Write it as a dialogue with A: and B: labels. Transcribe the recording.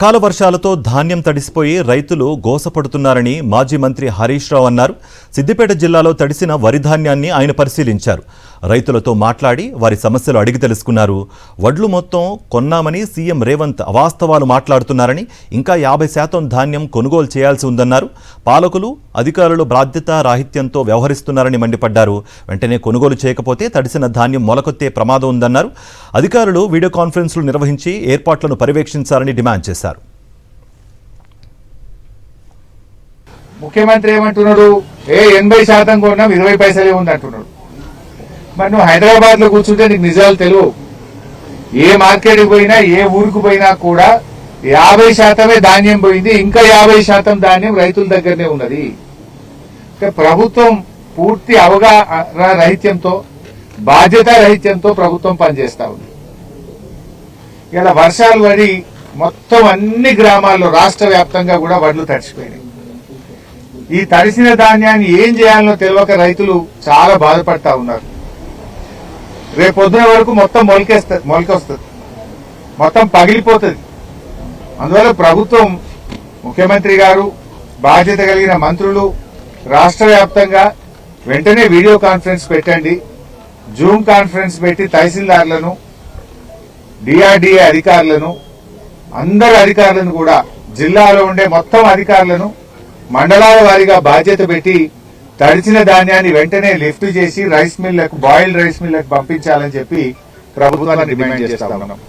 A: అకాల వర్షాలతో ధాన్యం తడిసిపోయి రైతులు గోసపడుతున్నారని మాజీ మంత్రి హరీష్ రావు అన్నారు. సిద్దిపేట జిల్లాలో తడిసిన వరి ధాన్యాన్ని ఆయన పరిశీలించారు. రైతులతో మాట్లాడి వారి సమస్యలు అడిగి తెలుసుకున్నారు. వడ్లు మొత్తం కొన్నామని సీఎం రేవంత్ అవాస్తవాలు మాట్లాడుతున్నారని, ఇంకా 50% ధాన్యం కొనుగోలు చేయాల్సి ఉందన్నారు. పాలకులు, అధికారులు బాధ్యత రాహిత్యంతో వ్యవహరిస్తున్నారని మండిపడ్డారు. వెంటనే కొనుగోలు చేయకపోతే తడిసిన ధాన్యం మొలకొత్తే ప్రమాదం ఉందన్నారు. అధికారులు వీడియో కాన్ఫరెన్స్లు నిర్వహించి ఏర్పాట్లను పర్యవేక్షించాలని డిమాండ్ చేశారు.
B: ముఖ్యమంత్రి ఏమంటున్నాడు, 80% కొన్నాం 20 పైసలే ఉంది అంటున్నాడు. మరి నువ్వు హైదరాబాద్ లో కూర్చుంటే నీకు నిజాలు తెలియవు. ఏ మార్కెట్కి పోయినా, ఏ ఊరికి పోయినా కూడా 50% ధాన్యం పోయింది, ఇంకా 50% ధాన్యం రైతుల దగ్గరనే ఉన్నది. ప్రభుత్వం పూర్తి అవగాహన రహిత్యంతో, బాధ్యత రహిత్యంతో ప్రభుత్వం పనిచేస్తా ఉంది. ఇలా వర్షాలు పడి మొత్తం అన్ని గ్రామాల్లో రాష్ట్ర వ్యాప్తంగా కూడా వడ్లు తడిచిపోయినాయి. ఈ తడిసిన ధాన్యాన్ని ఏం చేయాలనో తెలియక రైతులు చాలా బాధపడతా ఉన్నారు. రేపు పొద్దున వరకు మొత్తం మొలకొస్తుంది, మొత్తం పగిలిపోతుంది. అందువల్ల ప్రభుత్వం, ముఖ్యమంత్రి గారు, బాధ్యత కలిగిన మంత్రులు రాష్ట్ర వ్యాప్తంగా వెంటనే వీడియో కాన్ఫరెన్స్ పెట్టండి. జూమ్ కాన్ఫరెన్స్ పెట్టి తహసీల్దార్లను, డిఆర్డీఏ అధికారులను, అందరు అధికారులను కూడా, జిల్లాలో ఉండే మొత్తం అధికారులను మండలాల వారీగా బాధ్యత పెట్టి తడిచిన ధాన్యాన్ని వెంటనే లిఫ్ట్ చేసి రైస్ మిల్లకు, బాయిల్డ్ రైస్ మిల్లకు పంపించాలని చెప్పి ప్రభుత్వాన్ని డిమాండ్ చేస్తా ఉన్నాం.